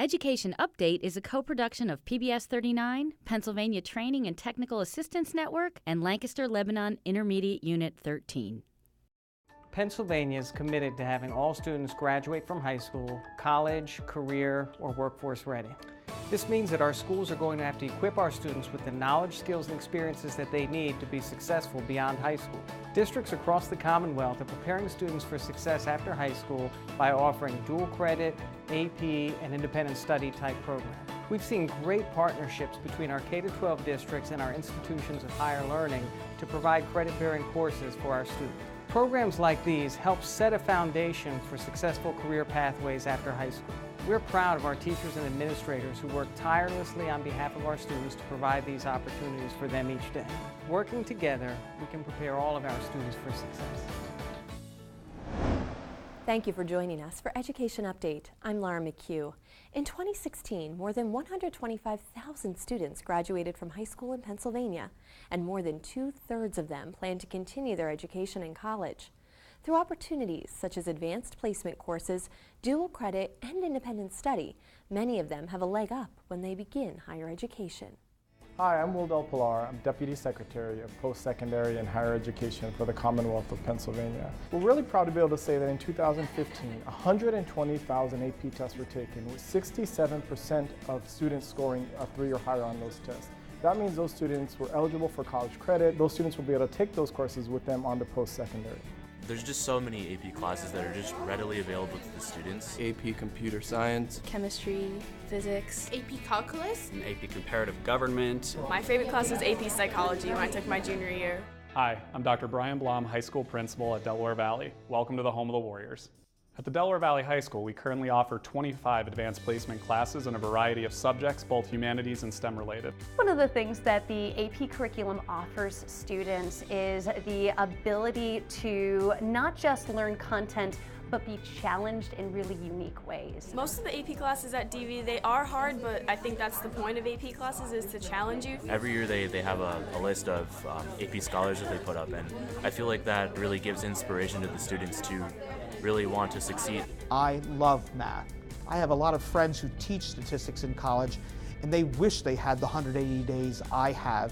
Education Update is a co-production of PBS 39, Pennsylvania Training and Technical Assistance Network, and Lancaster Lebanon Intermediate Unit 13. Pennsylvania is committed to having all students graduate from high school, college, career, or workforce ready. This means that our schools are going to have to equip our students with the knowledge, skills, and experiences that they need to be successful beyond high school. Districts across the Commonwealth are preparing students for success after high school by offering dual credit, AP, and independent study type programs. We've seen great partnerships between our K-12 districts and our institutions of higher learning to provide credit-bearing courses for our students. Programs like these help set a foundation for successful career pathways after high school. We're proud of our teachers and administrators who work tirelessly on behalf of our students to provide these opportunities for them each day. Working together, we can prepare all of our students for success. Thank you for joining us for Education Update. I'm Laura McHugh. In 2016, more than 125,000 students graduated from high school in Pennsylvania, and more than 2/3 of them plan to continue their education in college. Through opportunities such as advanced placement courses, dual credit, and independent study, many of them have a leg up when they begin higher education. Hi, I'm Will Del Pilar. I'm Deputy Secretary of Post-Secondary and Higher Education for the Commonwealth of Pennsylvania. We're really proud to be able to say that in 2015, 120,000 AP tests were taken, with 67% of students scoring a 3 or higher on those tests. That means those students were eligible for college credit. Those students will be able to take those courses with them on to post-secondary. There's just so many AP classes that are just readily available to the students. AP Computer Science, Chemistry, Physics, AP Calculus, and AP Comparative Government. My favorite class was AP Psychology when I took my junior year. Hi, I'm Dr. Brian Blom, High School Principal at Delaware Valley. Welcome to the home of the Warriors. At the Delaware Valley High School, we currently offer 25 advanced placement classes in a variety of subjects, both humanities and STEM related. One of the things that the AP curriculum offers students is the ability to not just learn content, but be challenged in really unique ways. Most of the AP classes at DV, they are hard, but I think that's the point of AP classes, is to challenge you. Every year they have a list of AP scholars that they put up, and I feel like that really gives inspiration to the students to really want to succeed. I love math. I have a lot of friends who teach statistics in college, and they wish they had the 180 days I have,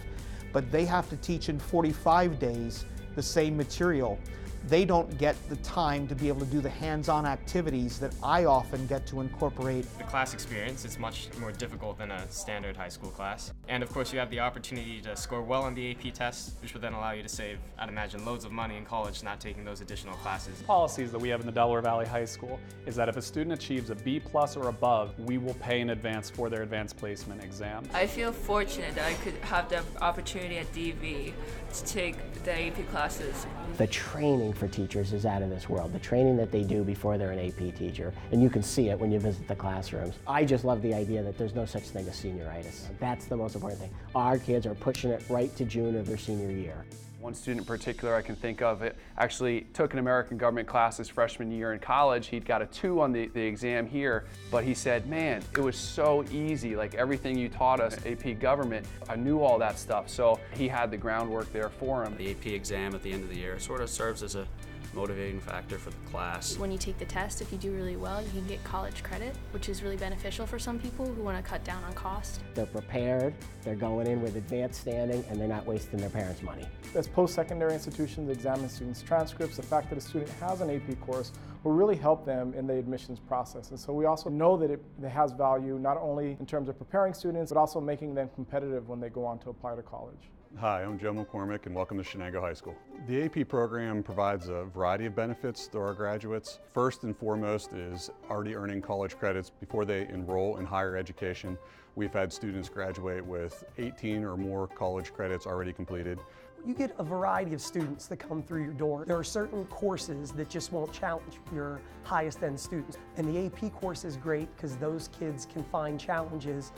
but they have to teach in 45 days the same material. They don't get the time to be able to do the hands-on activities that I often get to incorporate. The class experience is much more difficult than a standard high school class. And of course you have the opportunity to score well on the AP tests, which would then allow you to save, I'd imagine, loads of money in college not taking those additional classes. Policies that we have in the Delaware Valley High School is that if a student achieves a B+ or above, we will pay in advance for their advanced placement exam. I feel fortunate that I could have the opportunity at DV to take the AP classes. The training for teachers is out of this world. The training that they do before they're an AP teacher, and you can see it when you visit the classrooms. I just love the idea that there's no such thing as senioritis. That's the most important thing. Our kids are pushing it right to June of their senior year. One student in particular I can think of, it actually took an American government class his freshman year in college. He'd got a 2 on the exam here, but he said, man, it was so easy, like everything you taught us, AP government, I knew all that stuff, so he had the groundwork there for him. The AP exam at the end of the year sort of serves as a motivating factor for the class. When you take the test, if you do really well, you can get college credit, which is really beneficial for some people who want to cut down on cost. They're prepared, they're going in with advanced standing, and they're not wasting their parents' money. As post-secondary institutions examine students' transcripts, the fact that a student has an AP course will really help them in the admissions process. And so we also know that it has value not only in terms of preparing students, but also making them competitive when they go on to apply to college. Hi, I'm Joe McCormick and welcome to Shenango High School. The AP program provides a variety of benefits to our graduates. First and foremost is already earning college credits before they enroll in higher education. We've had students graduate with 18 or more college credits already completed. You get a variety of students that come through your door. There are certain courses that just won't challenge your highest end students. And the AP course is great because those kids can find challenges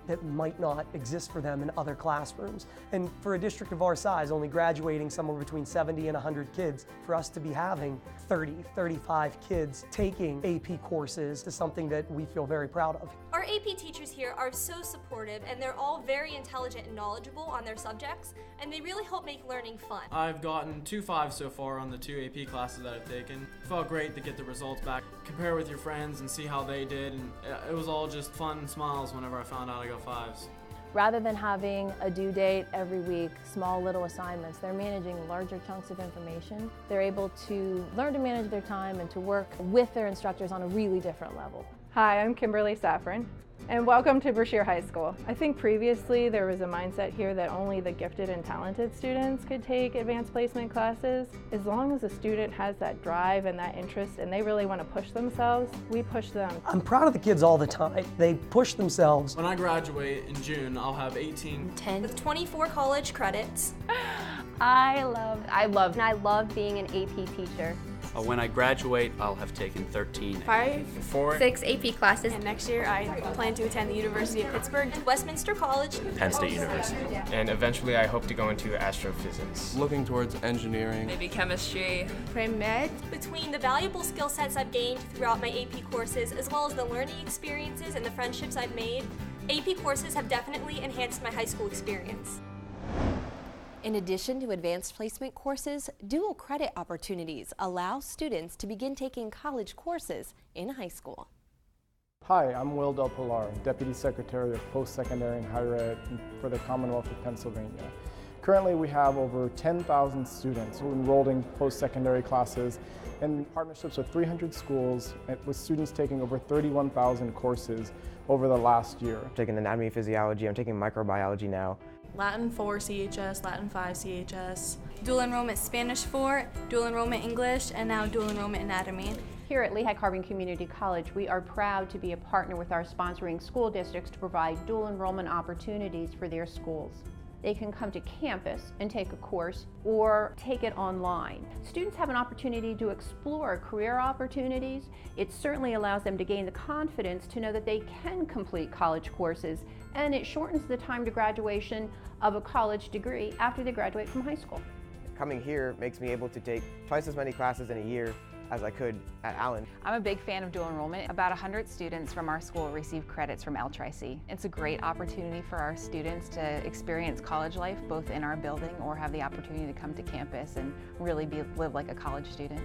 that might not exist for them in other classrooms. And for a district of our size, only graduating somewhere between 70 and 100 kids, for us to be having 30, 35 kids taking AP courses is something that we feel very proud of. Our AP teachers here are so supportive, and they're all very intelligent and knowledgeable on their subjects, and they really help make learning fun. I've gotten 2 5s so far on the 2 AP classes that I've taken. It felt great to get the results back, compare with your friends and see how they did, and it was all just fun and smiles whenever I found out I got 5s. Rather than having a due date every week, small little assignments, they're managing larger chunks of information. They're able to learn to manage their time and to work with their instructors on a really different level. Hi, I'm Kimberly Safran, and welcome to Brashear High School. I think previously there was a mindset here that only the gifted and talented students could take advanced placement classes. As long as a student has that drive and that interest and they really want to push themselves, we push them. I'm proud of the kids all the time. They push themselves. When I graduate in June, I'll have 10 with 24 college credits. I love being an AP teacher. When I graduate, I'll have taken 13 5, 4, 6 AP classes. And next year I plan to attend the University of Pittsburgh, Westminster College, Penn State University. And eventually I hope to go into astrophysics. Looking towards engineering. Maybe chemistry. Pre-med. Between the valuable skill sets I've gained throughout my AP courses, as well as the learning experiences and the friendships I've made, AP courses have definitely enhanced my high school experience. In addition to advanced placement courses, dual credit opportunities allow students to begin taking college courses in high school. Hi, I'm Will Del Pilar, Deputy Secretary of Post-Secondary and Higher Ed for the Commonwealth of Pennsylvania. Currently, we have over 10,000 students who enrolled in post-secondary classes in partnerships with 300 schools, with students taking over 31,000 courses over the last year. I'm taking anatomy and physiology, I'm taking microbiology now. Latin 4 CHS, Latin 5 CHS, dual enrollment Spanish 4, dual enrollment English, and now dual enrollment anatomy. Here at Lehigh Carbon Community College, we are proud to be a partner with our sponsoring school districts to provide dual enrollment opportunities for their schools. They can come to campus and take a course or take it online. Students have an opportunity to explore career opportunities. It certainly allows them to gain the confidence to know that they can complete college courses, and it shortens the time to graduation of a college degree after they graduate from high school. Coming here makes me able to take twice as many classes in a year as I could at Allen. I'm a big fan of dual enrollment. About 100 students from our school receive credits from LTRI-C. It's a great opportunity for our students to experience college life both in our building or have the opportunity to come to campus and really live like a college student.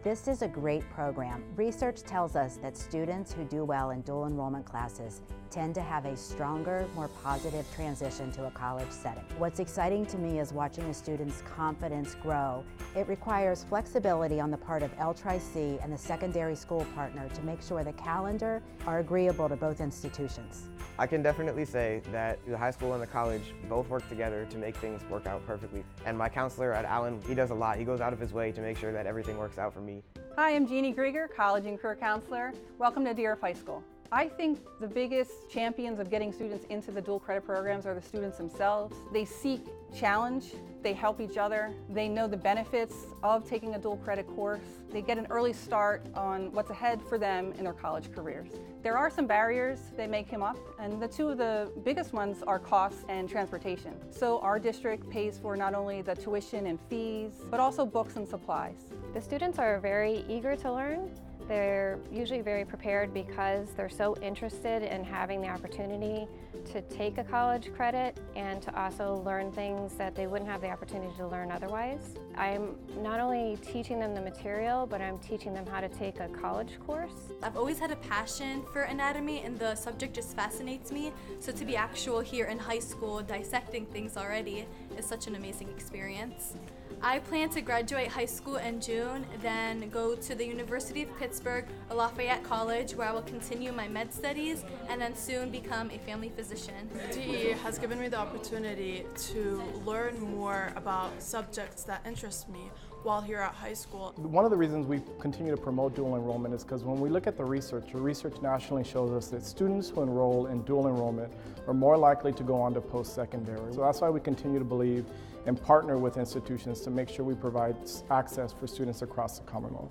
This is a great program. Research tells us that students who do well in dual enrollment classes tend to have a stronger, more positive transition to a college setting. What's exciting to me is watching a student's confidence grow. It requires flexibility on the part of LTRI-C and the secondary school partner to make sure the calendar are agreeable to both institutions. I can definitely say that the high school and the college both work together to make things work out perfectly. And my counselor at Allen, he does a lot. He goes out of his way to make sure that everything works out for me. Hi, I'm Jeannie Grieger, College and Career Counselor. Welcome to DeEarth High School. I think the biggest champions of getting students into the dual credit programs are the students themselves. They seek challenge, they help each other, they know the benefits of taking a dual credit course, they get an early start on what's ahead for them in their college careers. There are some barriers that may come up, and the two of the biggest ones are cost and transportation. So our district pays for not only the tuition and fees, but also books and supplies. The students are very eager to learn. They're usually very prepared because they're so interested in having the opportunity to take a college credit and to also learn things that they wouldn't have the opportunity to learn otherwise. I'm not only teaching them the material, but I'm teaching them how to take a college course. I've always had a passion for anatomy, and the subject just fascinates me. So to be actual here in high school, dissecting things already, is such an amazing experience. I plan to graduate high school in June, then go to the University of Pittsburgh or Lafayette College, where I will continue my med studies and then soon become a family physician. DE has given me the opportunity to learn more about subjects that interest me while here at high school. One of the reasons we continue to promote dual enrollment is because when we look at the research nationally shows us that students who enroll in dual enrollment are more likely to go on to post-secondary. So that's why we continue to believe and partner with institutions to make sure we provide access for students across the Commonwealth.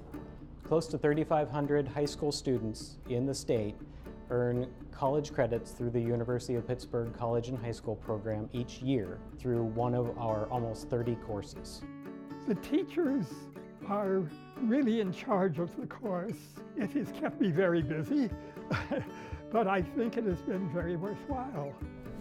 Close to 3,500 high school students in the state earn college credits through the University of Pittsburgh College and High School program each year through one of our almost 30 courses. The teachers are really in charge of the course. It has kept me very busy, but I think it has been very worthwhile.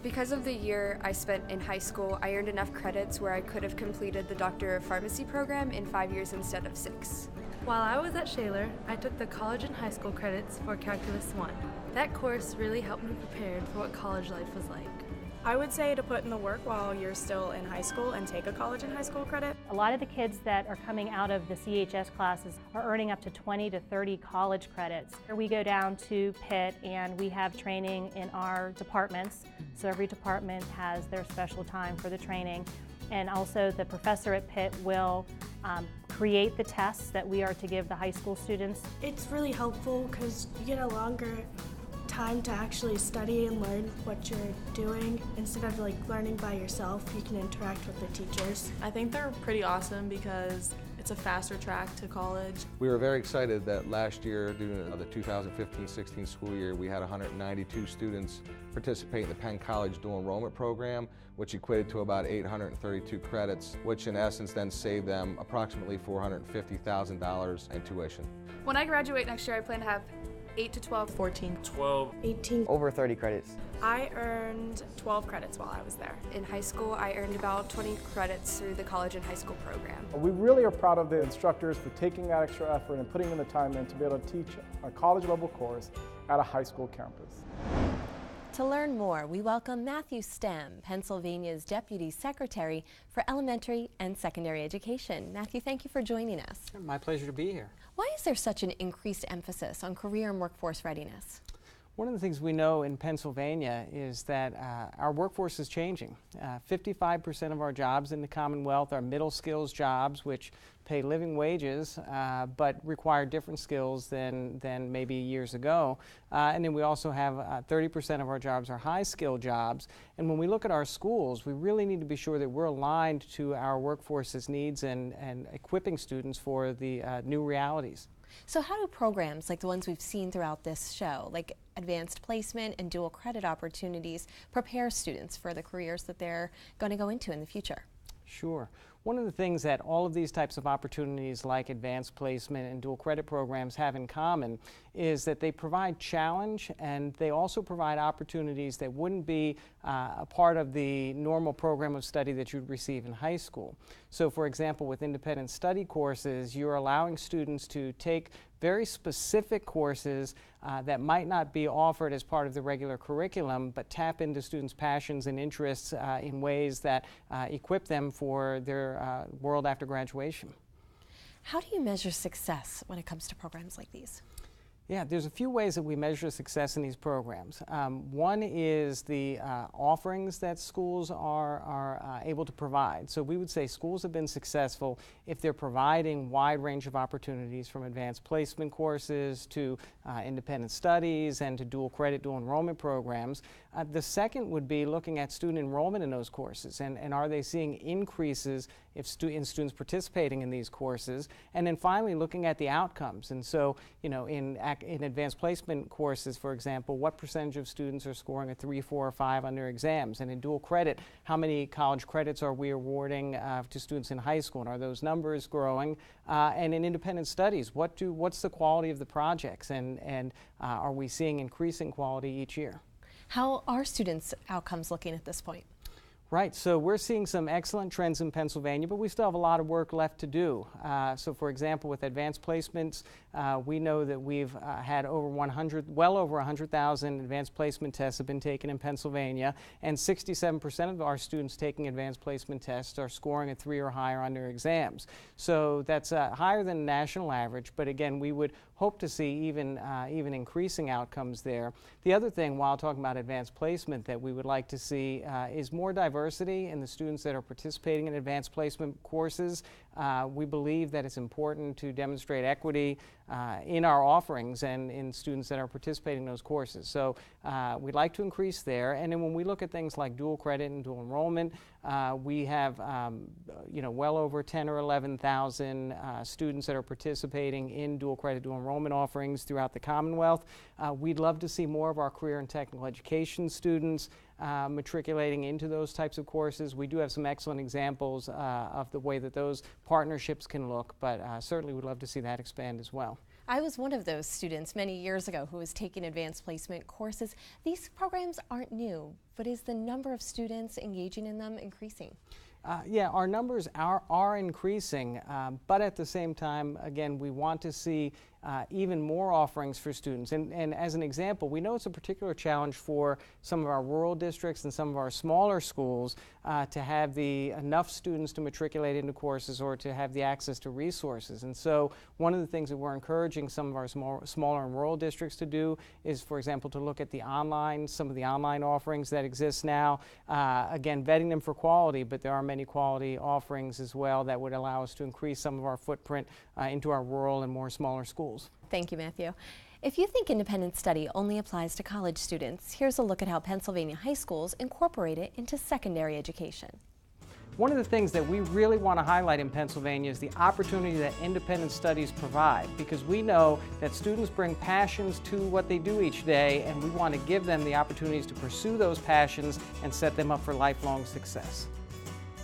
Because of the year I spent in high school, I earned enough credits where I could have completed the Doctor of Pharmacy program in 5 years instead of 6. While I was at Shaler, I took the college and high school credits for Calculus 1. That course really helped me prepare for what college life was like. I would say to put in the work while you're still in high school and take a college and high school credit. A lot of the kids that are coming out of the CHS classes are earning up to 20 to 30 college credits. We go down to Pitt and we have training in our departments. So every department has their special time for the training. And also the professor at Pitt will create the tests that we are to give the high school students. It's really helpful because you get a longer time to actually study and learn what you're doing. Instead of learning by yourself, you can interact with the teachers. I think they're pretty awesome because it's a faster track to college. We were very excited that last year, during the 2015-16 school year, we had 192 students participate in the Penn College dual enrollment program, which equated to about 832 credits, which in essence then saved them approximately $450,000 in tuition. When I graduate next year, I plan to have 8 to 12, 14, 12, 18. Over 30 credits. I earned 12 credits while I was there. In high school, I earned about 20 credits through the college and high school program. We really are proud of the instructors for taking that extra effort and putting in the time in to be able to teach a college level course at a high school campus. To learn more, we welcome Matthew Stem, Pennsylvania's Deputy Secretary for Elementary and Secondary Education. Matthew, thank you for joining us. My pleasure to be here. Why is there such an increased emphasis on career and workforce readiness? One of the things we know in Pennsylvania is that our workforce is changing. 55% of our jobs in the Commonwealth are middle skills jobs, which pay living wages, but require different skills than maybe years ago. And then we also have 30% of our jobs are high skill jobs. And when we look at our schools, we really need to be sure that we're aligned to our workforce's needs and equipping students for the new realities. So how do programs like the ones we've seen throughout this show, like advanced placement and dual credit opportunities, prepare students for the careers that they're going to go into in the future? Sure. One of the things that all of these types of opportunities like advanced placement and dual credit programs have in common is that they provide challenge and they also provide opportunities that wouldn't be a part of the normal program of study that you'd receive in high school. So for example, with independent study courses, you're allowing students to take very specific courses that might not be offered as part of the regular curriculum, but tap into students' passions and interests in ways that equip them for their world after graduation. How do you measure success when it comes to programs like these? Yeah, there's a few ways that we measure success in these programs. One is the offerings that schools are able to provide. So we would say schools have been successful if they're providing wide range of opportunities from advanced placement courses to independent studies and to dual credit, dual enrollment programs. The second would be looking at student enrollment in those courses and are they seeing increases in students participating in these courses. And then finally looking at the outcomes. And so, you know, in advanced placement courses, for example, what percentage of students are scoring a 3, 4, or 5 on their exams? And in dual credit, how many college credits are we awarding to students in high school? And are those numbers growing? And in independent studies, what's the quality of the projects? And are we seeing increasing quality each year? How are students' outcomes looking at this point? Right, so we're seeing some excellent trends in Pennsylvania, but we still have a lot of work left to do. So for example, with advanced placements, we know that we've had well over 100,000 advanced placement tests have been taken in Pennsylvania, and 67% of our students taking advanced placement tests are scoring a 3 or higher on their exams. So that's higher than the national average, but again, we would hope to see even increasing outcomes there. The other thing, while talking about advanced placement, that we would like to see is more diversity in the students that are participating in advanced placement courses. We believe that it's important to demonstrate equity in our offerings and in students that are participating in those courses. So we'd like to increase there. And then when we look at things like dual credit and dual enrollment, we have well over 10 or 11,000 students that are participating in dual credit, dual enrollment offerings throughout the Commonwealth. We'd love to see more of our career and technical education students matriculating into those types of courses. We do have some excellent examples of the way that those partnerships can look, but certainly we'd love to see that expand as well. I was one of those students many years ago who was taking advanced placement courses. These programs aren't new, but is the number of students engaging in them increasing? Yeah, our numbers are increasing, but at the same time, again, we want to see even more offerings for students. And as an example, we know it's a particular challenge for some of our rural districts and some of our smaller schools to have enough students to matriculate into courses or to have the access to resources. And so one of the things that we're encouraging some of our smaller and rural districts to do is, for example, to look at some of the online offerings that exist now. Again, vetting them for quality, but there are many quality offerings as well that would allow us to increase some of our footprint into our rural and more smaller schools. Thank you, Matthew. If you think independent study only applies to college students, here's a look at how Pennsylvania high schools incorporate it into secondary education. One of the things that we really want to highlight in Pennsylvania is the opportunity that independent studies provide, because we know that students bring passions to what they do each day, and we want to give them the opportunities to pursue those passions and set them up for lifelong success.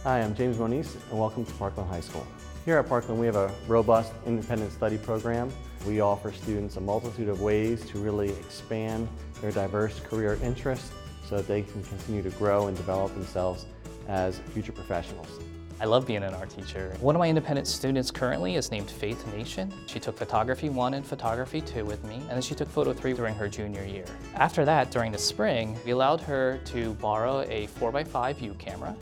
Hi, I'm James Moniz, and welcome to Parkland High School. Here at Parkland, we have a robust independent study program. We offer students a multitude of ways to really expand their diverse career interests so that they can continue to grow and develop themselves as future professionals. I love being an art teacher. One of my independent students currently is named Faith Nation. She took Photography 1 and Photography 2 with me, and then she took Photo 3 during her junior year. After that, during the spring, we allowed her to borrow a 4x5 U camera,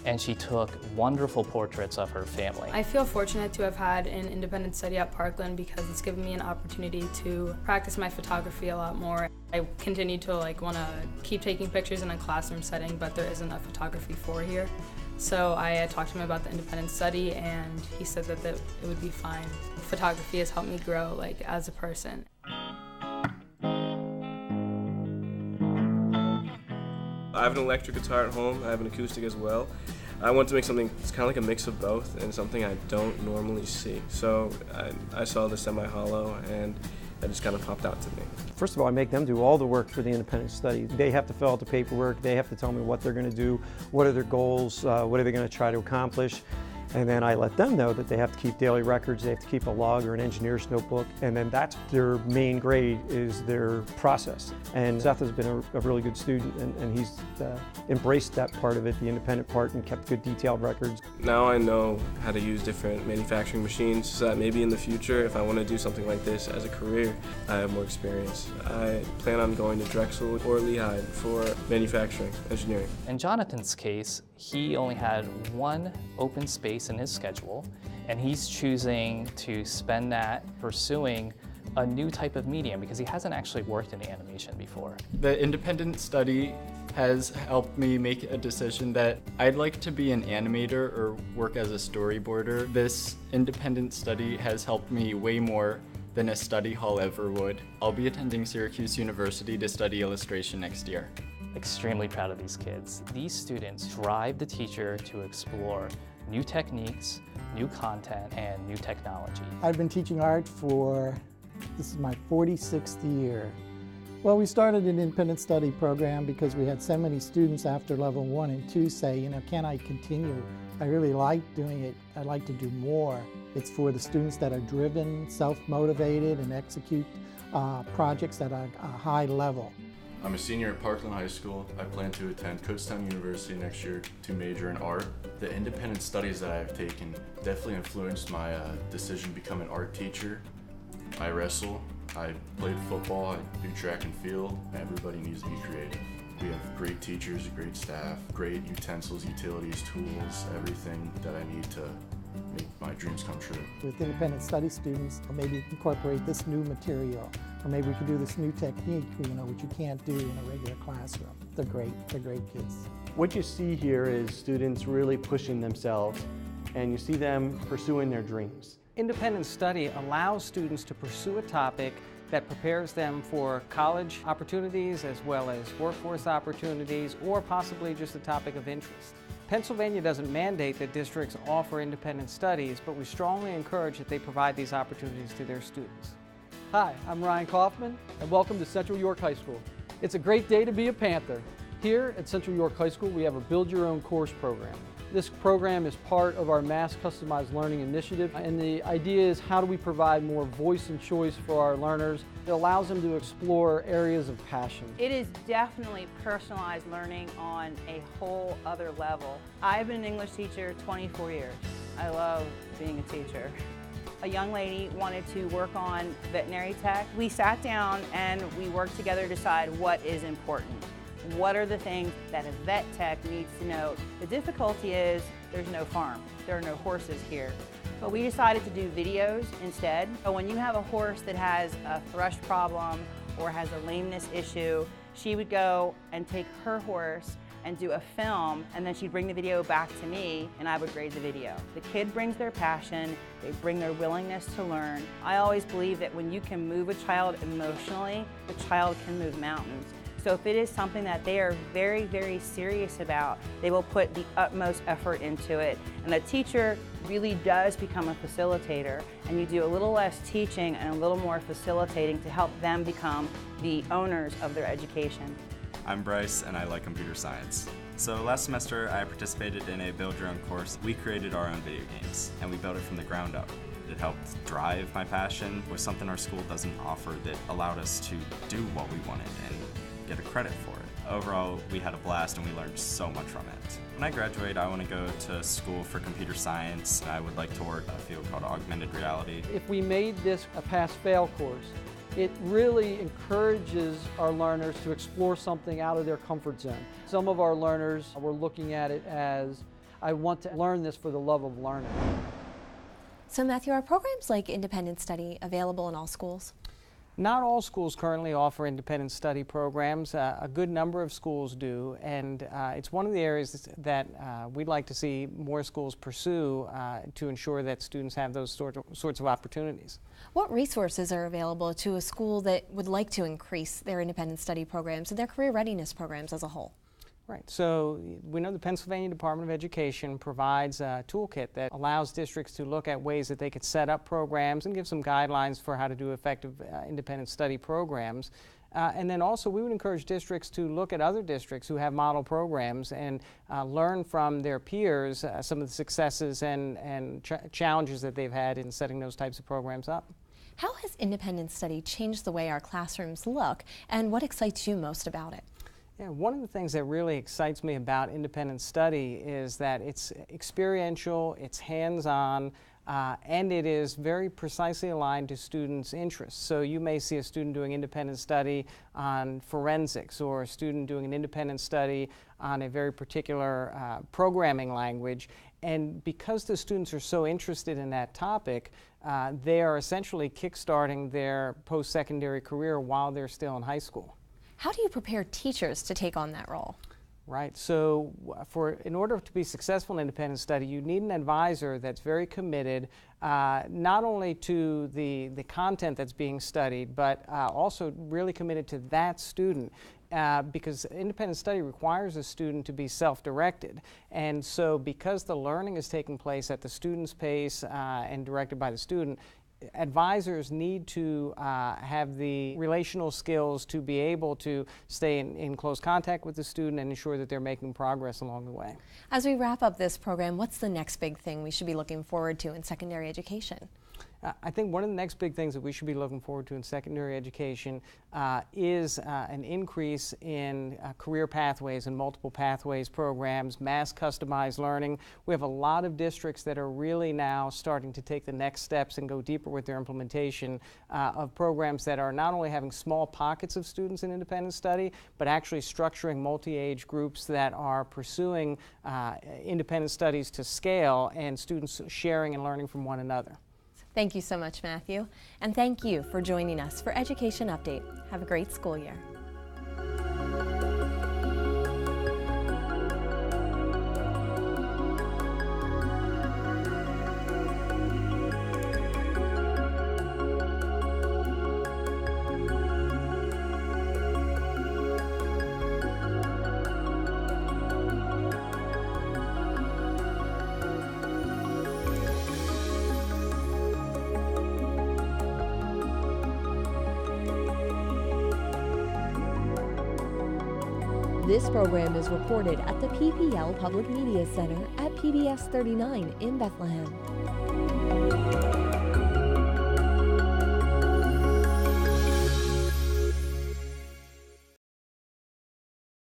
and she took wonderful portraits of her family. I feel fortunate to have had an independent study at Parkland because it's given me an opportunity to practice my photography a lot more. I continue to want to keep taking pictures in a classroom setting, but there isn't a photography floor here. So I talked to him about the independent study, and he said that it would be fine. Photography has helped me grow as a person. I have an electric guitar at home, I have an acoustic as well. I want to make something that's kind of like a mix of both and something I don't normally see. So I saw the semi-hollow and that just kind of popped out to me. First of all, I make them do all the work for the independent study. They have to fill out the paperwork, they have to tell me what they're going to do, what are their goals, what are they going to try to accomplish. And then I let them know that they have to keep daily records, they have to keep a log or an engineer's notebook, and then that's their main grade is their process. And Seth has been a really good student, and he's embraced that part of it, the independent part, and kept good detailed records. Now I know how to use different manufacturing machines so that maybe in the future, if I want to do something like this as a career, I have more experience. I plan on going to Drexel or Lehigh for manufacturing engineering. In Jonathan's case, he only had one open space in his schedule, and he's choosing to spend that pursuing a new type of medium because he hasn't actually worked in animation before. The independent study has helped me make a decision that I'd like to be an animator or work as a storyboarder. This independent study has helped me way more than a study hall ever would. I'll be attending Syracuse University to study illustration next year. Extremely proud of these kids. These students drive the teacher to explore new techniques, new content, and new technology. I've been teaching art this is my 46th year. Well, we started an independent study program because we had so many students after level 1 and 2 say, can I continue? I really like doing it. I'd like to do more. It's for the students that are driven, self-motivated, and execute projects at a high level. I'm a senior at Parkland High School. I plan to attend Kutztown University next year to major in art. The independent studies that I've taken definitely influenced my decision to become an art teacher. I wrestle, I played football, I do track and field. Everybody needs to be creative. We have great teachers, great staff, great utensils, utilities, tools, everything that I need to make my dreams come true. With independent study students, maybe incorporate this new material, or maybe we could do this new technique, which you can't do in a regular classroom. They're great kids. What you see here is students really pushing themselves, and you see them pursuing their dreams. Independent study allows students to pursue a topic that prepares them for college opportunities as well as workforce opportunities, or possibly just a topic of interest. Pennsylvania doesn't mandate that districts offer independent studies, but we strongly encourage that they provide these opportunities to their students. Hi, I'm Ryan Kaufman, and welcome to Central York High School. It's a great day to be a Panther. Here at Central York High School, we have a Build Your Own Course program. This program is part of our Mass Customized Learning Initiative, and the idea is how do we provide more voice and choice for our learners. It allows them to explore areas of passion. It is definitely personalized learning on a whole other level. I've been an English teacher 24 years. I love being a teacher. A young lady wanted to work on veterinary tech. We sat down and we worked together to decide what is important. What are the things that a vet tech needs to know? The difficulty is there's no farm. There are no horses here. But we decided to do videos instead. So when you have a horse that has a thrush problem or has a lameness issue, she would go and take her horse and do a film, and then she'd bring the video back to me and I would grade the video. The kid brings their passion, they bring their willingness to learn. I always believe that when you can move a child emotionally, the child can move mountains. So if it is something that they are very, very serious about, they will put the utmost effort into it. And the teacher really does become a facilitator, and you do a little less teaching and a little more facilitating to help them become the owners of their education. I'm Bryce, and I like computer science. So last semester, I participated in a Build Your Own course. We created our own video games, and we built it from the ground up. It helped drive my passion with something our school doesn't offer that allowed us to do what we wanted and get a credit for it. Overall, we had a blast and we learned so much from it. When I graduate, I want to go to school for computer science. I would like to work in a field called augmented reality. If we made this a pass-fail course, it really encourages our learners to explore something out of their comfort zone. Some of our learners were looking at it as, I want to learn this for the love of learning. So Matthew, are programs like independent study available in all schools? Not all schools currently offer independent study programs. A good number of schools do, and it's one of the areas that we'd like to see more schools pursue to ensure that students have those sorts of opportunities. What resources are available to a school that would like to increase their independent study programs and their career readiness programs as a whole? Right, so we know the Pennsylvania Department of Education provides a toolkit that allows districts to look at ways that they could set up programs and give some guidelines for how to do effective independent study programs. And then also we would encourage districts to look at other districts who have model programs and learn from their peers some of the successes and challenges that they've had in setting those types of programs up. How has independent study changed the way our classrooms look, and what excites you most about it? Yeah, one of the things that really excites me about independent study is that it's experiential, it's hands-on, and it is very precisely aligned to students' interests. So you may see a student doing independent study on forensics, or a student doing an independent study on a very particular programming language. And because the students are so interested in that topic, they are essentially kickstarting their post-secondary career while they're still in high school. How do you prepare teachers to take on that role? Right, so in order to be successful in independent study, you need an advisor that's very committed not only to the content that's being studied, but also really committed to that student. Because independent study requires a student to be self-directed. And so because the learning is taking place at the student's pace and directed by the student, advisors need to have the relational skills to be able to stay in close contact with the student and ensure that they're making progress along the way. As we wrap up this program, what's the next big thing we should be looking forward to in secondary education? I think one of the next big things that we should be looking forward to in secondary education is an increase in career pathways and multiple pathways programs, mass customized learning. We have a lot of districts that are really now starting to take the next steps and go deeper with their implementation of programs that are not only having small pockets of students in independent study, but actually structuring multi-age groups that are pursuing independent studies to scale and students sharing and learning from one another. Thank you so much, Matthew. And thank you for joining us for Education Update. Have a great school year. This program is recorded at the PPL Public Media Center at PBS 39 in Bethlehem.